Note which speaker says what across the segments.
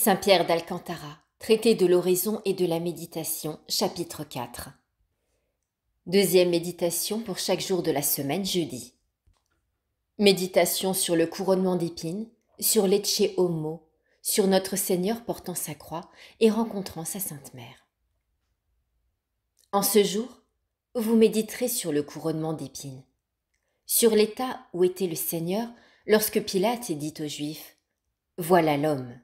Speaker 1: Saint Pierre d'Alcantara, traité de l'oraison et de la méditation, chapitre 4. Deuxième méditation pour chaque jour de la semaine, jeudi. Méditation sur le couronnement d'épines, sur l'Ecce Homo, sur notre Seigneur portant sa croix et rencontrant sa Sainte Mère. En ce jour, vous méditerez sur le couronnement d'épines, sur l'état où était le Seigneur lorsque Pilate dit aux Juifs « Voilà l'homme ».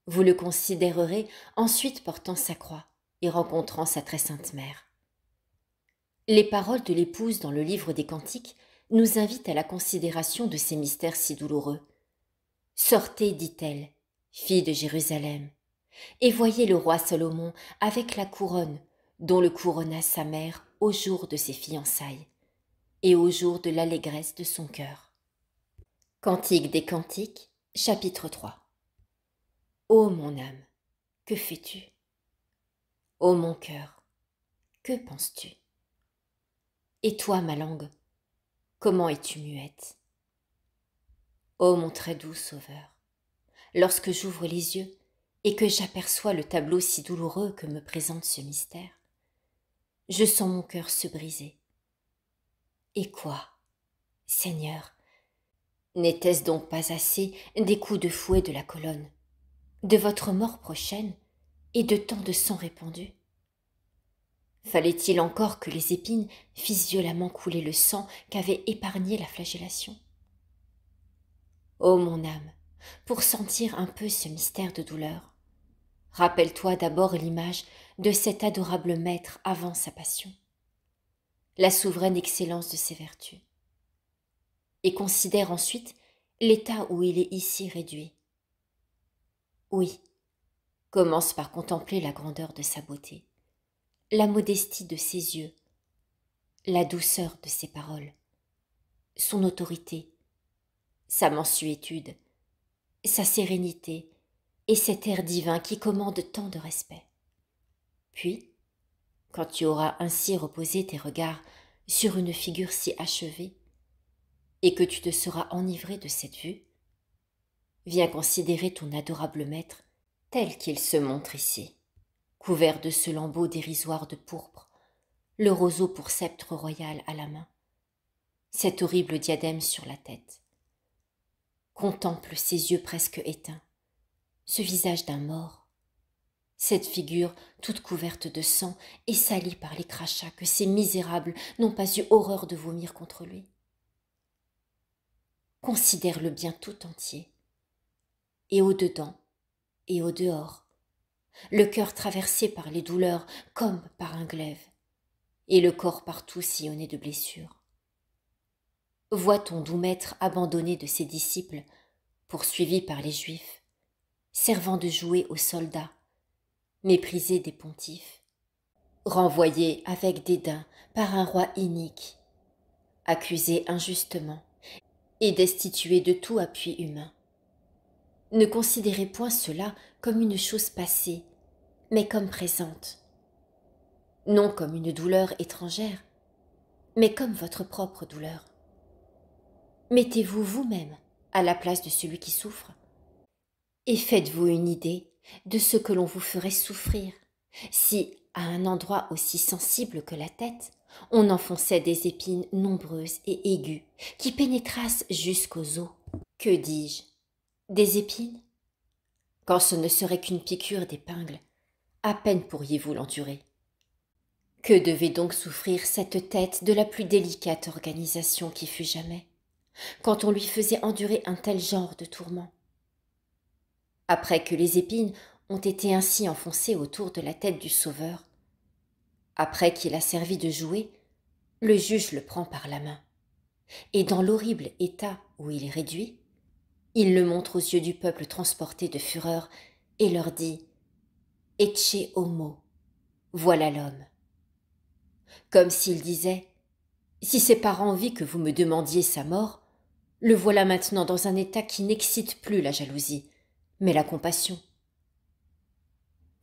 Speaker 1: Vous le considérerez ensuite portant sa croix et rencontrant sa très sainte mère. Les paroles de l'épouse dans le livre des Cantiques nous invitent à la considération de ces mystères si douloureux. Sortez, dit-elle, fille de Jérusalem, et voyez le roi Salomon avec la couronne dont le couronna sa mère au jour de ses fiançailles et au jour de l'allégresse de son cœur. Cantique des Cantiques, chapitre 3. Ô mon âme, que fais-tu? Ô mon cœur, que penses-tu? Et toi, ma langue, comment es-tu muette? Ô mon très doux Sauveur, lorsque j'ouvre les yeux et que j'aperçois le tableau si douloureux que me présente ce mystère, je sens mon cœur se briser. Et quoi, Seigneur, n'était-ce donc pas assez des coups de fouet de la colonne, de votre mort prochaine et de tant de sang répandu? Fallait-il encore que les épines fissent violemment couler le sang qu'avait épargné la flagellation? Ô mon âme, pour sentir un peu ce mystère de douleur, rappelle-toi d'abord l'image de cet adorable maître avant sa passion, la souveraine excellence de ses vertus, et considère ensuite l'état où il est ici réduit. Oui, commence par contempler la grandeur de sa beauté, la modestie de ses yeux, la douceur de ses paroles, son autorité, sa mansuétude, sa sérénité et cet air divin qui commande tant de respect. Puis, quand tu auras ainsi reposé tes regards sur une figure si achevée et que tu te seras enivré de cette vue, viens considérer ton adorable maître tel qu'il se montre ici, couvert de ce lambeau dérisoire de pourpre, le roseau pour sceptre royal à la main, cet horrible diadème sur la tête. Contemple ses yeux presque éteints, ce visage d'un mort, cette figure toute couverte de sang et salie par les crachats que ces misérables n'ont pas eu horreur de vomir contre lui. Considère-le bien tout entier, et au-dedans et au-dehors, le cœur traversé par les douleurs comme par un glaive, et le corps partout sillonné de blessures. Vois ton doux maître abandonné de ses disciples, poursuivi par les Juifs, servant de jouet aux soldats, méprisé des pontifes, renvoyé avec dédain par un roi inique, accusé injustement et destitué de tout appui humain. Ne considérez point cela comme une chose passée, mais comme présente. Non comme une douleur étrangère, mais comme votre propre douleur. Mettez-vous vous-même à la place de celui qui souffre et faites-vous une idée de ce que l'on vous ferait souffrir si, à un endroit aussi sensible que la tête, on enfonçait des épines nombreuses et aiguës qui pénétrassent jusqu'aux os. Que dis-je? Des épines? Quand ce ne serait qu'une piqûre d'épingle, à peine pourriez-vous l'endurer. Que devait donc souffrir cette tête de la plus délicate organisation qui fut jamais, quand on lui faisait endurer un tel genre de tourments? Après que les épines ont été ainsi enfoncées autour de la tête du Sauveur, après qu'il a servi de jouet, le juge le prend par la main, et dans l'horrible état où il est réduit, il le montre aux yeux du peuple transporté de fureur et leur dit « Ecce homo, voilà l'homme ». Comme s'il disait « Si c'est par envie que vous me demandiez sa mort, le voilà maintenant dans un état qui n'excite plus la jalousie, mais la compassion.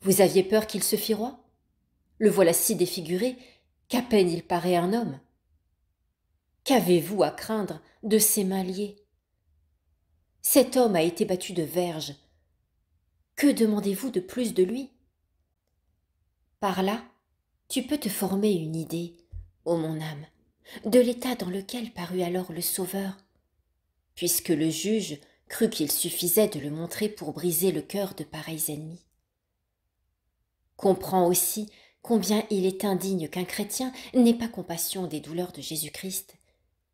Speaker 1: Vous aviez peur qu'il se fît roi? Le voilà si défiguré qu'à peine il paraît un homme. Qu'avez-vous à craindre de ses mains liées? Cet homme a été battu de verges. Que demandez-vous de plus de lui? Par là, tu peux te former une idée, ô mon âme, de l'état dans lequel parut alors le Sauveur, puisque le juge crut qu'il suffisait de le montrer pour briser le cœur de pareils ennemis. Comprends aussi combien il est indigne qu'un chrétien n'ait pas compassion des douleurs de Jésus-Christ,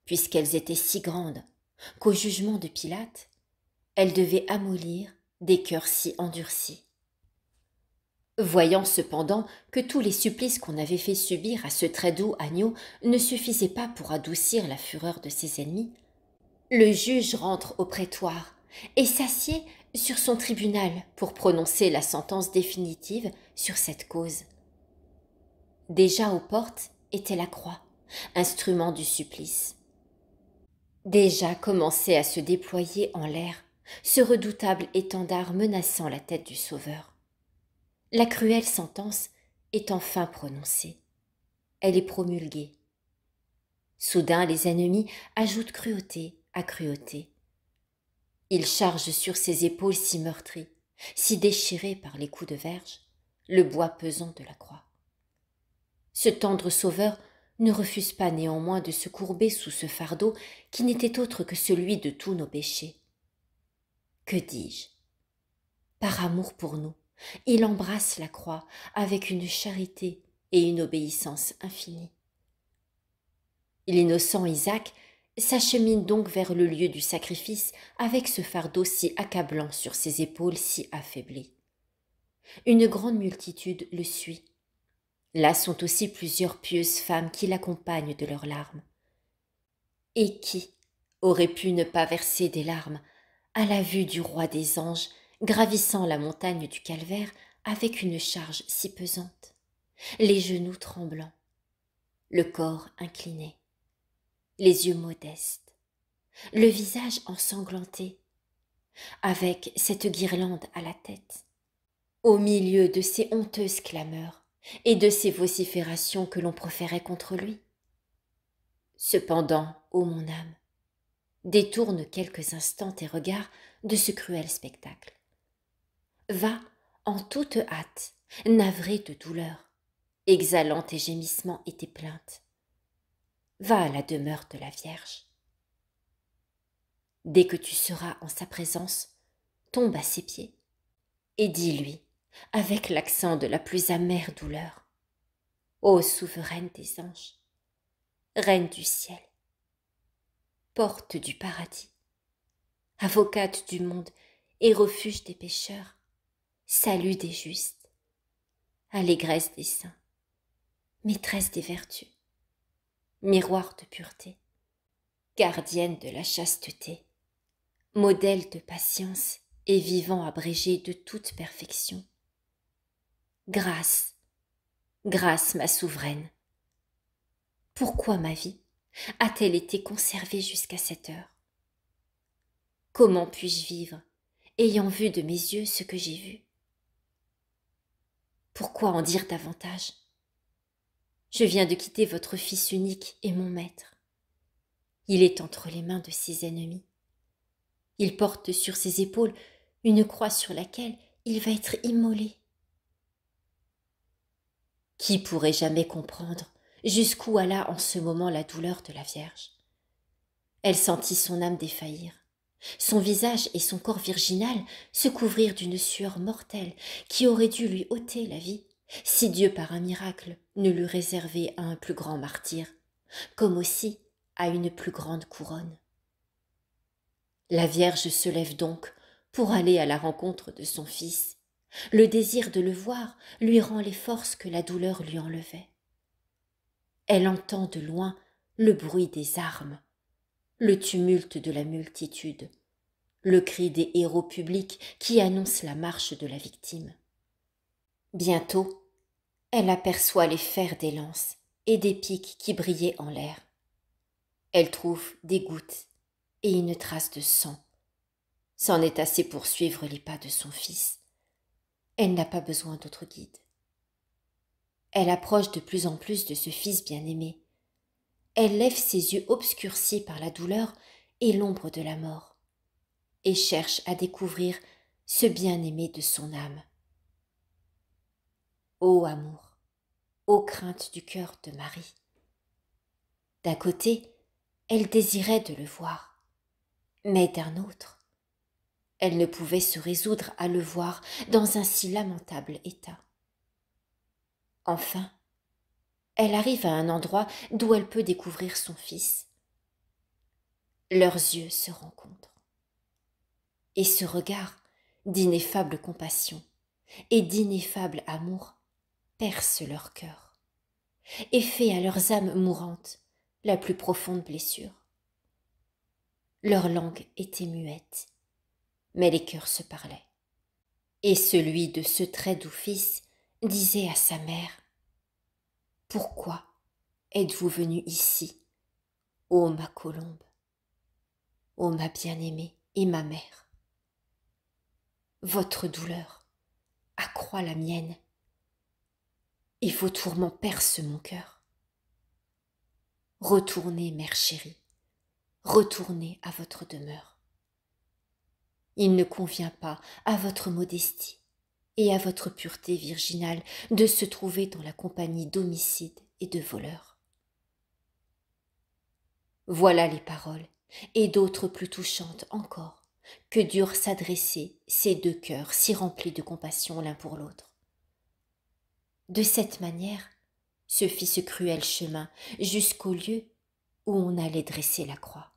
Speaker 1: puisqu'elles étaient si grandes qu'au jugement de Pilate, elles devaient amollir des cœurs si endurcis. Voyant cependant que tous les supplices qu'on avait fait subir à ce très doux agneau ne suffisaient pas pour adoucir la fureur de ses ennemis, le juge rentre au prétoire et s'assied sur son tribunal pour prononcer la sentence définitive sur cette cause. Déjà aux portes était la croix, instrument du supplice. Déjà commençait à se déployer en l'air ce redoutable étendard menaçant la tête du Sauveur. La cruelle sentence est enfin prononcée. Elle est promulguée. Soudain, les ennemis ajoutent cruauté à cruauté. Ils chargent sur ses épaules si meurtries, si déchirées par les coups de verge, le bois pesant de la croix. Ce tendre Sauveur ne refuse pas néanmoins de se courber sous ce fardeau qui n'était autre que celui de tous nos péchés. Que dis-je? Par amour pour nous, il embrasse la croix avec une charité et une obéissance infinie. L'innocent Isaac s'achemine donc vers le lieu du sacrifice avec ce fardeau si accablant sur ses épaules si affaiblies. Une grande multitude le suit. Là sont aussi plusieurs pieuses femmes qui l'accompagnent de leurs larmes. Et qui aurait pu ne pas verser des larmes à la vue du roi des anges gravissant la montagne du calvaire avec une charge si pesante, les genoux tremblants, le corps incliné, les yeux modestes, le visage ensanglanté, avec cette guirlande à la tête, au milieu de ces honteuses clameurs et de ces vociférations que l'on proférait contre lui. Cependant, ô mon âme, détourne quelques instants tes regards de ce cruel spectacle. Va en toute hâte, navré de douleur, exhalant tes gémissements et tes plaintes. Va à la demeure de la Vierge. Dès que tu seras en sa présence, tombe à ses pieds et dis-lui, avec l'accent de la plus amère douleur, ô souveraine des anges, reine du ciel, porte du paradis, avocate du monde et refuge des pécheurs, salut des justes, allégresse des saints, maîtresse des vertus, miroir de pureté, gardienne de la chasteté, modèle de patience et vivant abrégé de toute perfection. Grâce, grâce ma souveraine. Pourquoi ma vie a-t-elle été conservée jusqu'à cette heure? Comment puis-je vivre, ayant vu de mes yeux ce que j'ai vu? Pourquoi en dire davantage? Je viens de quitter votre Fils unique et mon Maître. Il est entre les mains de ses ennemis. Il porte sur ses épaules une croix sur laquelle il va être immolé. Qui pourrait jamais comprendre jusqu'où alla en ce moment la douleur de la Vierge? Elle sentit son âme défaillir. Son visage et son corps virginal se couvrirent d'une sueur mortelle qui aurait dû lui ôter la vie, si Dieu par un miracle ne l'eût réservé à un plus grand martyr, comme aussi à une plus grande couronne. La Vierge se lève donc pour aller à la rencontre de son Fils. Le désir de le voir lui rend les forces que la douleur lui enlevait. Elle entend de loin le bruit des armes, le tumulte de la multitude, le cri des héros publics qui annoncent la marche de la victime. Bientôt, elle aperçoit les fers des lances et des piques qui brillaient en l'air. Elle trouve des gouttes et une trace de sang. C'en est assez pour suivre les pas de son Fils. Elle n'a pas besoin d'autre guide. Elle approche de plus en plus de ce Fils bien-aimé. Elle lève ses yeux obscurcis par la douleur et l'ombre de la mort, et cherche à découvrir ce bien-aimé de son âme. Ô amour, ô crainte du cœur de Marie. D'un côté, elle désirait de le voir, mais d'un autre, elle ne pouvait se résoudre à le voir dans un si lamentable état. Enfin, elle arrive à un endroit d'où elle peut découvrir son fils. Leurs yeux se rencontrent. Et ce regard d'ineffable compassion et d'ineffable amour perce leur cœur et fait à leurs âmes mourantes la plus profonde blessure. Leur langue était muette, mais les cœurs se parlaient. Et celui de ce très doux fils disait à sa mère : « Pourquoi êtes-vous venue ici, ô ma colombe, ô ma bien-aimée et ma mère ? Votre douleur accroît la mienne, et vos tourments percent mon cœur. Retournez, mère chérie, retournez à votre demeure. Il ne convient pas à votre modestie et à votre pureté virginale de se trouver dans la compagnie d'homicides et de voleurs. » Voilà les paroles, et d'autres plus touchantes encore, que durent s'adresser ces deux cœurs si remplis de compassion l'un pour l'autre. De cette manière se fit ce cruel chemin jusqu'au lieu où on allait dresser la croix.